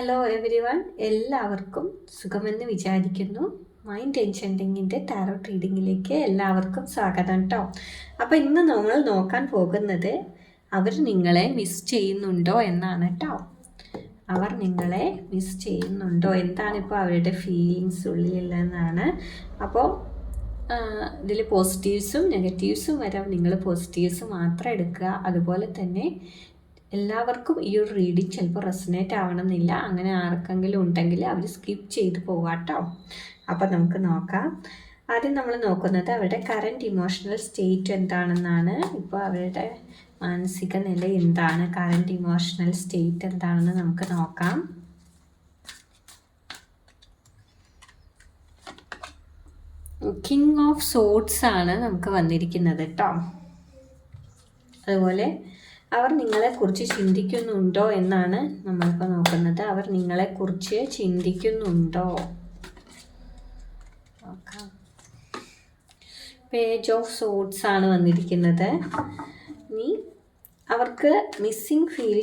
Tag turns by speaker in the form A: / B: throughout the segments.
A: Hello every one, എല്ലാവർക്കും സുഖമെന്ന് വിചാരിക്കുന്നു. Mind എൻചാൻറ്റിങ്ങിൻ്റെ tarot റീഡിങ്ങിലേക്ക് എല്ലാവർക്കും സ്വാഗതം കേട്ടോ. അപ്പോൾ ഇന്ന് നമ്മൾ നോക്കാൻ പോകുന്നത് അവർ നിങ്ങളെ മിസ് ചെയ്യുന്നുണ്ടോ എന്നാണ് കേട്ടോ. അവർ നിങ്ങളെ മിസ് ചെയ്യുന്നുണ്ടോ, എന്താണിപ്പോൾ അവരുടെ ഫീലിങ്സ് ഉള്ളിലുള്ളതെന്നാണ്. അപ്പോൾ ഇതിൽ പോസിറ്റീവ്സും നെഗറ്റീവ്സും വരാം. നിങ്ങൾ പോസിറ്റീവ്സ് മാത്രം എടുക്കുക. അതുപോലെ തന്നെ എല്ലാവർക്കും ഈ ഒരു റീഡിങ് ചിലപ്പോൾ റെസനേറ്റ് ആവണമെന്നില്ല. അങ്ങനെ ആർക്കെങ്കിലും ഉണ്ടെങ്കിൽ അവർ സ്കിപ്പ് ചെയ്ത് പോവാട്ടോ. അപ്പോൾ നമുക്ക് നോക്കാം. ആദ്യം നമ്മൾ നോക്കുന്നത് അവരുടെ കറൻറ്റ് ഇമോഷണൽ സ്റ്റേറ്റ് എന്താണെന്നാണ്. ഇപ്പോൾ അവരുടെ മാനസിക നില എന്താണ്, കറൻറ്റ് ഇമോഷണൽ സ്റ്റേറ്റ് എന്താണെന്ന് നമുക്ക് നോക്കാം. കിങ് ഓഫ് സോഡ്സ് ആണ് നമുക്ക് വന്നിരിക്കുന്നത് കേട്ടോ. അതുപോലെ അവർ നിങ്ങളെക്കുറിച്ച് ചിന്തിക്കുന്നുണ്ടോ എന്നാണ് നമ്മളിപ്പോൾ നോക്കുന്നത്. അവർ നിങ്ങളെക്കുറിച്ച് ചിന്തിക്കുന്നുണ്ടോ നോക്കാം. പേജ് ഓഫ് സോഡ്സ് ആണ് വന്നിരിക്കുന്നത്. ഇനി അവർക്ക് മിസ്സിങ് ഫീൽ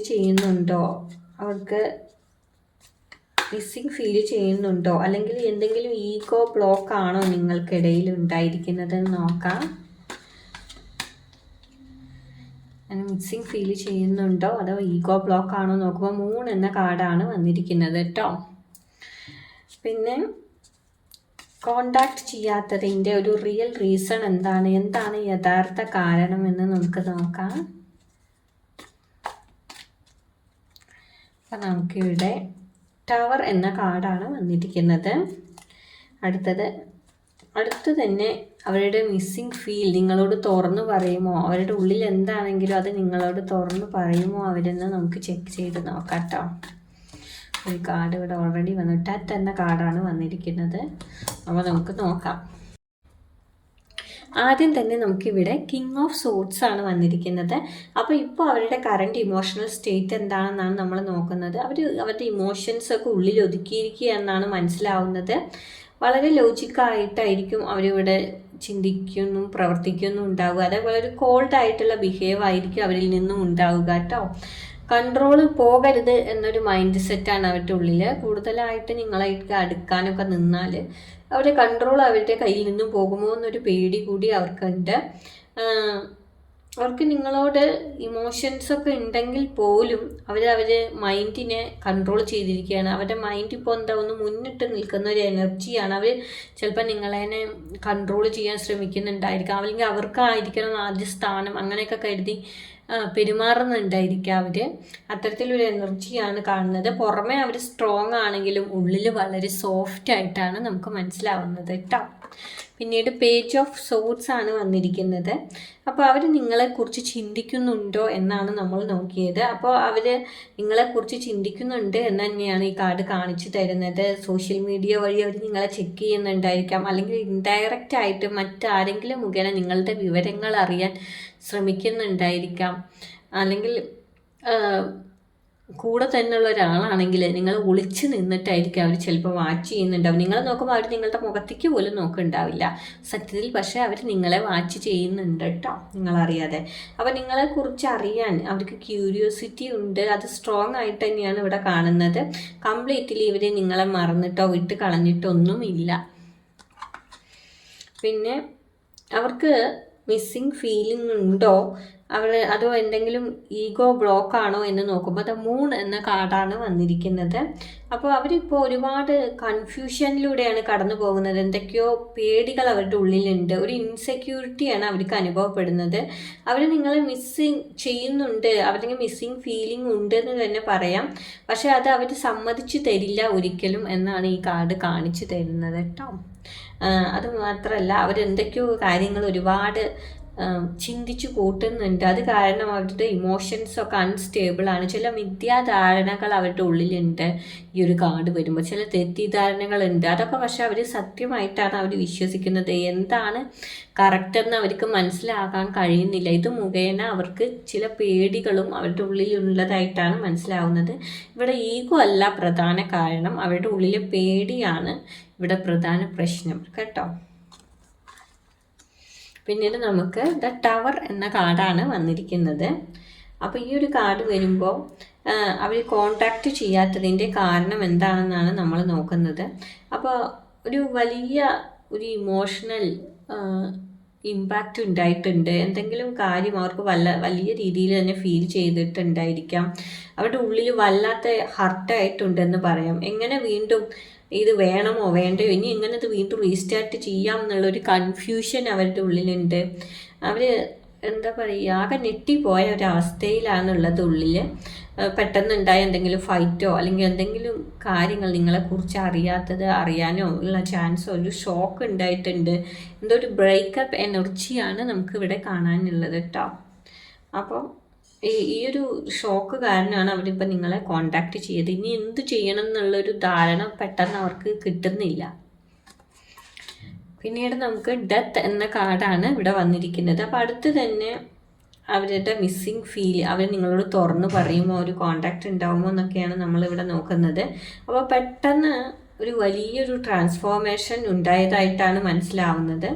A: ചെയ്യുന്നുണ്ടോ, അല്ലെങ്കിൽ എന്തെങ്കിലും ഈഗോ ബ്ലോക്ക് ആണോ നിങ്ങൾക്കിടയിൽ ഉണ്ടായിരിക്കുന്നത് നോക്കാം. മിക്സിങ് ഫീൽ ചെയ്യുന്നുണ്ടോ അതോ ഈഗോ ബ്ലോക്ക് ആണോ നോക്കുമ്പോൾ 3 എന്ന കാർഡാണ് വന്നിരിക്കുന്നത് കേട്ടോ. പിന്നെ കോണ്ടാക്ട് ചെയ്യാത്തതിൻ്റെ ഒരു റിയൽ റീസൺ എന്താണ് യഥാർത്ഥ കാരണം എന്ന് നമുക്ക് നോക്കാം. അപ്പം നമുക്കിവിടെ ടവർ എന്ന കാർഡാണ് വന്നിരിക്കുന്നത്. അടുത്ത് തന്നെ അവരുടെ മിസ്സിങ് ഫീൽ നിങ്ങളോട് തുറന്നു പറയുമോ, അവരുടെ ഉള്ളിൽ എന്താണെങ്കിലും അത് നിങ്ങളോട് തുറന്നു പറയുമോ അവരെന്ന് നമുക്ക് ചെക്ക് ചെയ്ത് നോക്കാം കേട്ടോ. ഒരു കാർഡ് ഇവിടെ ഓൾറെഡി വന്നു, ടത്ത് എന്ന കാർഡാണ് വന്നിരിക്കുന്നത്. അപ്പോൾ നമുക്ക് നോക്കാം. ആദ്യം തന്നെ നമുക്കിവിടെ കിങ് ഓഫ് സോഡ്സ് ആണ് വന്നിരിക്കുന്നത്. അപ്പോൾ ഇപ്പോൾ അവരുടെ കറൻറ്റ് ഇമോഷണൽ സ്റ്റേറ്റ് എന്താണെന്നാണ് നമ്മൾ നോക്കുന്നത്. അവരുടെ ഇമോഷൻസൊക്കെ ഉള്ളിൽ ഒതുക്കിയിരിക്കുക എന്നാണ് മനസ്സിലാവുന്നത്. വളരെ ലോജിക്കായിട്ടായിരിക്കും അവരിവിടെ ചിന്തിക്കുന്നു പ്രവർത്തിക്കുന്നു ഉണ്ടാവുക. അതേപോലെ ഒരു കോൾഡ് ആയിട്ടുള്ള ബിഹേവ് ആയിരിക്കും അവരിൽ നിന്നും ഉണ്ടാവുക കേട്ടോ. കൺട്രോൾ പോകരുത് എന്നൊരു മൈൻഡ് സെറ്റാണ് അവരുടെ ഉള്ളിൽ. കൂടുതലായിട്ട് നിങ്ങളായിട്ട് അടുക്കാനൊക്കെ നിന്നാൽ അവരുടെ കൺട്രോൾ അവരുടെ കയ്യിൽ നിന്നും പോകുമോ എന്നൊരു പേടി കൂടി അവർക്കുണ്ട്. അവർക്ക് നിങ്ങളോട് ഇമോഷൻസൊക്കെ ഉണ്ടെങ്കിൽ പോലും അവർ മൈൻഡിനെ കൺട്രോൾ ചെയ്തിരിക്കുകയാണ്. അവരുടെ മൈൻഡ് ഇപ്പോൾ ഒന്ന് മുന്നിട്ട് നിൽക്കുന്ന ഒരു എനർജിയാണ്. അവർ ചിലപ്പോൾ നിങ്ങളെ കൺട്രോൾ ചെയ്യാൻ ശ്രമിക്കുന്നുണ്ടായിരിക്കാം, അല്ലെങ്കിൽ അവർക്കായിരിക്കണം ആദ്യ സ്ഥാനം അങ്ങനെയൊക്കെ കരുതി പെരുമാറുന്നുണ്ടായിരിക്കാം അവർ. അത്തരത്തിലൊരു എനർജിയാണ് കാണുന്നത്. പുറമേ അവർ സ്ട്രോങ് ആണെങ്കിലും ഉള്ളിൽ വളരെ സോഫ്റ്റ് ആയിട്ടാണ് നമുക്ക് മനസ്സിലാവുന്നത് കേട്ടോ. പിന്നീട് പേജ് ഓഫ് സോഡ്സ് ആണ് വന്നിരിക്കുന്നത്. അപ്പോൾ അവർ നിങ്ങളെക്കുറിച്ച് ചിന്തിക്കുന്നുണ്ടോ എന്നാണ് നമ്മൾ നോക്കിയത്. അപ്പോൾ അവർ നിങ്ങളെക്കുറിച്ച് ചിന്തിക്കുന്നുണ്ട് എന്ന് തന്നെയാണ് ഈ കാർഡ് കാണിച്ചു തരുന്നത്. സോഷ്യൽ മീഡിയ വഴി അവർ നിങ്ങളെ ചെക്ക് ചെയ്യുന്നുണ്ടായിരിക്കാം, അല്ലെങ്കിൽ ഇൻഡയറക്റ്റ് ആയിട്ട് മറ്റാരെങ്കിലും മുഖേന നിങ്ങളുടെ വിവരങ്ങൾ അറിയാൻ ശ്രമിക്കുന്നുണ്ടായിരിക്കാം, അല്ലെങ്കിൽ കൂടെ തന്നെയുള്ള ഒരാളാണെങ്കിൽ നിങ്ങൾ ഒളിച്ച് നിന്നിട്ടായിരിക്കും അവർ ചിലപ്പോൾ വാച്ച് ചെയ്യുന്നുണ്ടാവും. നിങ്ങൾ നോക്കുമ്പോൾ അവർ നിങ്ങളുടെ മുഖത്തേക്ക് പോലും നോക്കുന്നുണ്ടാവില്ല സത്യത്തിൽ. പക്ഷേ അവർ നിങ്ങളെ വാച്ച് ചെയ്യുന്നുണ്ട് കേട്ടോ, നിങ്ങളറിയാതെ. അപ്പോൾ നിങ്ങളെക്കുറിച്ച് അറിയാൻ അവർക്ക് ക്യൂരിയോസിറ്റി ഉണ്ട്. അത് സ്ട്രോങ് ആയിട്ട് തന്നെയാണ് ഇവിടെ കാണുന്നത്. കംപ്ലീറ്റ്ലി ഇവർ നിങ്ങളെ മറന്നിട്ടോ വിട്ട് കളഞ്ഞിട്ടൊന്നുമില്ല. പിന്നെ അവർക്ക് മിസ്സിങ് ഫീലിംഗ് ഉണ്ടോ അതോ എന്തെങ്കിലും ഈഗോ ബ്ലോക്ക് ആണോ എന്ന് നോക്കുമ്പോൾ അത് 3 എന്ന കാർഡാണ് വന്നിരിക്കുന്നത്. അപ്പോൾ അവരിപ്പോൾ ഒരുപാട് കൺഫ്യൂഷനിലൂടെയാണ് കടന്നു പോകുന്നത്. എന്തൊക്കെയോ പേടികൾ അവരുടെ ഉള്ളിലുണ്ട്. ഒരു ഇൻസെക്യൂരിറ്റിയാണ് അവർക്ക് അനുഭവപ്പെടുന്നത്. അവർ നിങ്ങളെ മിസ്സിങ് ചെയ്യുന്നുണ്ട്, അവർക്ക് മിസ്സിങ് ഫീലിംഗ് ഉണ്ട് എന്ന് തന്നെ പറയാം. പക്ഷെ അത് അവർ സമ്മതിച്ചു തരില്ല ഒരിക്കലും എന്നാണ് ഈ കാർഡ് കാണിച്ചു തരുന്നത് കേട്ടോ. അതുമാത്രമല്ല അവരെന്തൊക്കെയോ കാര്യങ്ങൾ ഒരുപാട് ചിന്തിച്ചു കൂട്ടുന്നുണ്ട്. അത് കാരണം അവരുടെ ഇമോഷൻസൊക്കെ അൺസ്റ്റേബിളാണ്. ചില മിഥ്യാധാരണകൾ അവരുടെ ഉള്ളിലുണ്ട്. ഈ ഒരു കാർഡ് വരുമ്പോൾ ചില തെറ്റിദ്ധാരണകളുണ്ട്. അതൊക്കെ പക്ഷെ അവർ സത്യമായിട്ടാണ് അവർ വിശ്വസിക്കുന്നത്. എന്താണ് കറക്റ്റെന്ന് അവർക്ക് മനസ്സിലാക്കാൻ കഴിയുന്നില്ല. ഇത് മുഖേന അവർക്ക് ചില പേടികളും അവരുടെ ഉള്ളിലുള്ളതായിട്ടാണ് മനസ്സിലാവുന്നത്. ഇവിടെ ഈഗോ അല്ല പ്രധാന കാരണം, അവരുടെ ഉള്ളിലെ പേടിയാണ് ഇവിടെ പ്രധാന പ്രശ്നം കേട്ടോ. പിന്നീട് നമുക്ക് ദ ടവർ എന്ന കാർഡാണ് വന്നിരിക്കുന്നത്. അപ്പോൾ ഈ ഒരു കാർഡ് വരുമ്പോൾ അവർ കോണ്ടാക്റ്റ് ചെയ്യാത്തതിൻ്റെ കാരണം എന്താണെന്നാണ് നമ്മൾ നോക്കുന്നത്. അപ്പോൾ ഒരു വലിയ ഒരു ഇമോഷണൽ ഇമ്പാക്റ്റ് ഉണ്ടായിട്ടുണ്ട്. എന്തെങ്കിലും കാര്യം അവർക്ക് വലിയ രീതിയിൽ തന്നെ ഫീൽ ചെയ്തിട്ടുണ്ടായിരിക്കാം. അവരുടെ ഉള്ളിൽ വല്ലാത്ത ഹർട്ടായിട്ടുണ്ടെന്ന് പറയാം. എങ്ങനെ വീണ്ടും ഇത് വേണമോ വേണ്ടയോ, ഇനി എങ്ങനെ ഇത് വീണ്ടും റീസ്റ്റാർട്ട് ചെയ്യാം എന്നുള്ളൊരു കൺഫ്യൂഷൻ അവരുടെ ഉള്ളിലുണ്ട്. അവർ എന്താ പറയുക, ആകെ ഞെട്ടിപ്പോയ ഒരവസ്ഥയിലാണുള്ളത് ഉള്ളിൽ. പെട്ടെന്നുണ്ടായ എന്തെങ്കിലും ഫൈറ്റോ അല്ലെങ്കിൽ എന്തെങ്കിലും കാര്യങ്ങൾ നിങ്ങളെക്കുറിച്ച് അറിയാനോ ഉള്ള ചാൻസോ, ഒരു ഷോക്ക് ഉണ്ടായിട്ടുണ്ട്. എന്തോ ഒരു ബ്രേക്കപ്പ് എനർജിയാണ് നമുക്കിവിടെ കാണാനുള്ളത് കേട്ടോ. അപ്പോൾ ഈ ഒരു ഷോക്ക് കാരണമാണ് അവരിപ്പോൾ നിങ്ങളെ കോണ്ടാക്ട് ചെയ്ത്. ഇനി എന്ത് ചെയ്യണം എന്നുള്ളൊരു ധാരണ പെട്ടെന്ന് അവർക്ക് കിട്ടുന്നില്ല. പിന്നീട് നമുക്ക് ഡെത്ത് എന്ന കാർഡാണ് ഇവിടെ വന്നിരിക്കുന്നത്. അപ്പോൾ അടുത്ത് തന്നെ അവരുടെ മിസ്സിങ് ഫീൽ അവർ നിങ്ങളോട് തുറന്നു പറയുമോ, ഒരു കോണ്ടാക്റ്റ് ഉണ്ടാവുമോ എന്നൊക്കെയാണ് നമ്മളിവിടെ നോക്കുന്നത്. അപ്പോൾ പെട്ടെന്ന് ഒരു വലിയൊരു ട്രാൻസ്ഫോർമേഷൻ ഉണ്ടായതായിട്ടാണ് മനസ്സിലാവുന്നത്.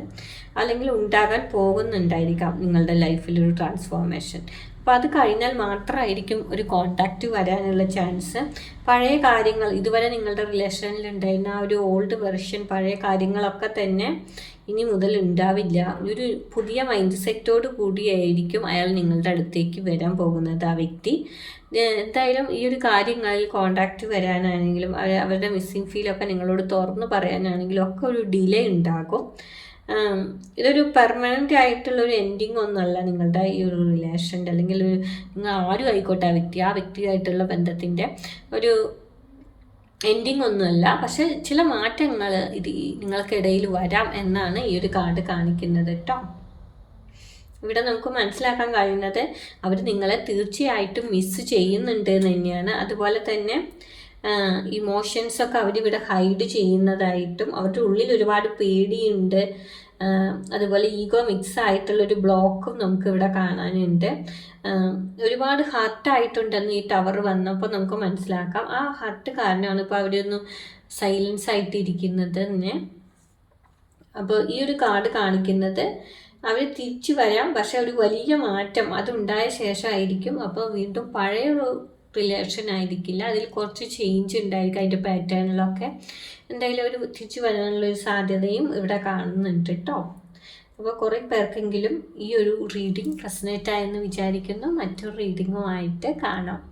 A: അല്ലെങ്കിൽ ഉണ്ടാകാൻ പോകുന്നുണ്ടായിരിക്കാം നിങ്ങളുടെ ലൈഫിലൊരു ട്രാൻസ്ഫോർമേഷൻ. അപ്പോൾ അത് കഴിഞ്ഞാൽ മാത്രമായിരിക്കും ഒരു കോണ്ടാക്റ്റ് വരാനുള്ള ചാൻസ്. പഴയ കാര്യങ്ങൾ, ഇതുവരെ നിങ്ങളുടെ റിലേഷനിലുണ്ടായിരുന്ന ആ ഒരു ഓൾഡ് വെർഷൻ, പഴയ കാര്യങ്ങളൊക്കെ തന്നെ ഇനി മുതൽ ഉണ്ടാവില്ല. ഒരു പുതിയ മൈൻഡ് സെറ്റോട് കൂടിയായിരിക്കും അയാൾ നിങ്ങളുടെ അടുത്തേക്ക് വരാൻ പോകുന്നത്, ആ വ്യക്തി. എന്തായാലും ഈ ഒരു കാര്യങ്ങളിൽ കോണ്ടാക്റ്റ് വരാനാണെങ്കിലും അവരുടെ മിസ്സിങ് ഫീലൊക്കെ നിങ്ങളോട് തുറന്നു പറയാനാണെങ്കിലും ഒക്കെ ഒരു ഡിലേ ഉണ്ടാകും. ഇതൊരു പെർമനൻ്റ് ആയിട്ടുള്ളൊരു എൻഡിങ് ഒന്നുമല്ല നിങ്ങളുടെ ഈ ഒരു റിലേഷൻ്റെ, അല്ലെങ്കിൽ നിങ്ങൾ ആരും ആയിക്കോട്ടെ ആ വ്യക്തിയായിട്ടുള്ള ബന്ധത്തിൻ്റെ ഒരു എൻഡിങ് ഒന്നുമല്ല. പക്ഷെ ചില മാറ്റങ്ങൾ ഇത് നിങ്ങൾക്കിടയിൽ വരാം എന്നാണ് ഈ ഒരു കാർഡ് കാണിക്കുന്നത് കേട്ടോ. ഇവിടെ നമുക്ക് മനസ്സിലാക്കാൻ കഴിയുന്നത് അവർ നിങ്ങളെ തീർച്ചയായിട്ടും മിസ് ചെയ്യുന്നുണ്ട് എന്ന് തന്നെയാണ്. അതുപോലെ തന്നെ ഇമോഷൻസൊക്കെ അവരിവിടെ ഹൈഡ് ചെയ്യുന്നതായിട്ടും, അവരുടെ ഉള്ളിൽ ഒരുപാട് പേടിയുണ്ട്. അതുപോലെ ഈഗോ മിക്സ് ആയിട്ടുള്ളൊരു ബ്ലോക്കും നമുക്കിവിടെ കാണാനുണ്ട്. ഒരുപാട് ഹർട്ടായിട്ടുണ്ടെന്ന് ഈ ടവർ വന്നപ്പോൾ നമുക്ക് മനസ്സിലാക്കാം. ആ ഹർട്ട് കാരണമാണ് ഇപ്പോൾ അവരൊന്ന് സൈലൻസ് ആയിട്ടിരിക്കുന്നത് തന്നെ. അപ്പോൾ ഈ ഒരു കാർഡ് കാണിക്കുന്നത് അവർ തിരിച്ചു വരാം, പക്ഷെ ഒരു വലിയ മാറ്റം അതുണ്ടായ ശേഷമായിരിക്കും. അപ്പോൾ വീണ്ടും പഴയൊരു റിലേഷൻ ആയിരിക്കില്ല, അതിൽ കുറച്ച് ചേഞ്ച് ഉണ്ടായിരിക്കും അതിൻ്റെ പാറ്റേണിലൊക്കെ. എന്തായാലും ഒരു തിരിച്ചു വരാനുള്ളൊരു സാധ്യതയും ഇവിടെ കാണുന്നുണ്ട് കേട്ടോ. അപ്പോൾ കുറേ പേർക്കെങ്കിലും ഈ ഒരു റീഡിംഗ് റെസനേറ്റ് ആയെന്ന് വിചാരിക്കുന്നു. മറ്റൊരു റീഡിങ്ങുമായിട്ട് കാണാം.